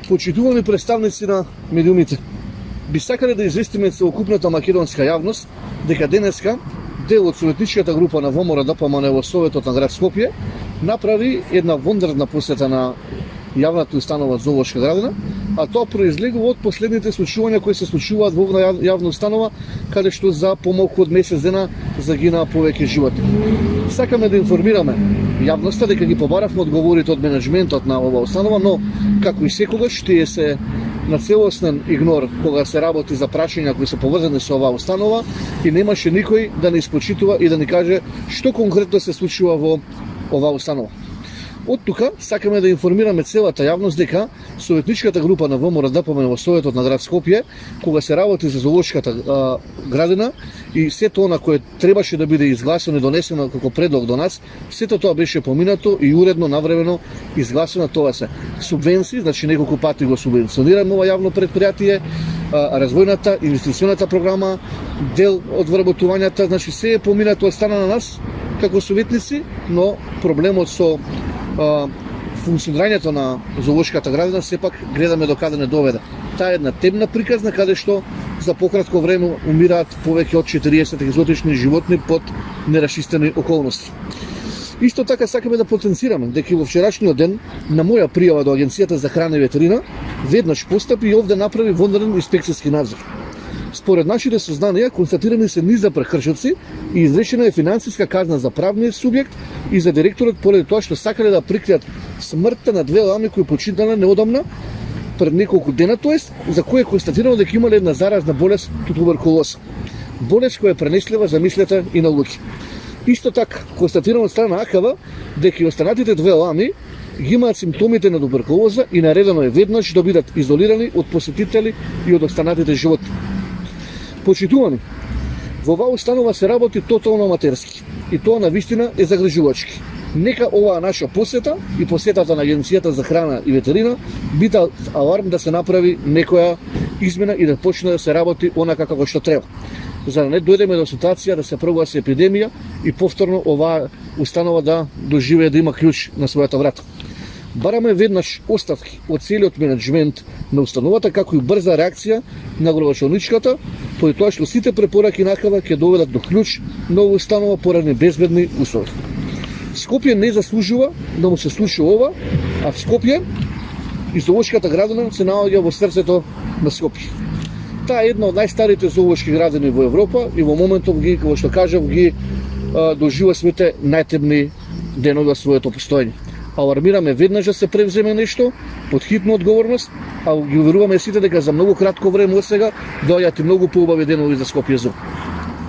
Почитувани представници на медиумите, би сакале да известиме целокупната македонска јавност дека денеска дел од советничката група на ВМРО-ДПМН во Советот на град Скопје направи една вондарна посета на јавната установа Зоолошка градина, а тоа произлегува од последните случувања кои се случуваат во јавна установа, каде што за помалку од месец дена загинаа повеќе животи. Сакаме да информираме јавноста дека ги побаравме одговорите од менеджментот на оваа установа, но како и секогаш тие се на целосен игнор кога се работи за прашања кои се поврзани со оваа установа и немаше никој да не испочитува и да ни каже што конкретно се случува во оваа установа. Од тука сакаме да информираме целата јавност дека советничката група на ВМРО-ДПМН во Советот на град Скопје, кога се работи за зоолошката градина и сето она кое требаше да биде изгласено и донесено како предлог до нас, сето тоа беше поминато и уредно навремено изгласено. Тоа се субвенции, значи неколку пати го субвенционираме ова јавно предпријатие, развојната, инвестиционата програма, дел од вработувањата, значи се е поминато од страна на нас како советници, но проблемот со функционирањето на зоолошката градина сепак гледаме до каде не доведе. Таа е една темна приказна каде што за пократко време умираат повеќе од 40 екзотични животни под нерашистени околности. Исто така сакаме да потенцираме дека во вчерашниот ден на моја пријава до Агенцијата за храна и ветерина веднаш постапи и овде направи вонреден инспекцијски надзор. Според нашите сознанија, констатирани се низ прекршоци и изречена е финансиска казна за правниот субјект и за директорот поради тоа што сакале да прикријат смртта на две лами кои починале неодамна пред неколку дена, тоест за кои е констатирано дека имале една заразна болест туберкулоза. Болест која е пренеслива, замислете, и на луѓе. Исто така, констатирано од страна на АКВ дека и останатите две лами ги имаат симптомите на туберкулоза и наредено е веднаш да бидат изолирани од посетители и од останатите животни. Почитувани, во оваа установа се работи тотално аматерски и тоа навистина е загрижувачки. Нека оваа наша посета и посетата на Агенцијата за храна и ветерина биде аларм да се направи некоја измена и да почне да се работи онака како што треба, за да не дојдеме до ситуација да се прогласи епидемија и повторно оваа установа да доживее да има клjuč на својата врата. Бараме веднаш оставки од целиот менеджмент на установата, како и брза реакција на градоначалничката, поради тоа што сите препораки на АКВ ќе доведат до клjuč на оваа установа поради безбедни услови. Скопје не заслужува да му се случи ова, а в Скопје и зоолошката градина се наоѓа во срцето на Скопје. Таа е една од најстарите зоолошки градини во Европа и во моментов ги, како што кажав, ги доживува своите најтемни денови од своето постоење. Алармираме веднаш да се превземе нешто под хитна одговорност, а ги уверуваме сите дека за многу кратко време од сега доаѓаат и многу поубави денови за Скопје Зоо.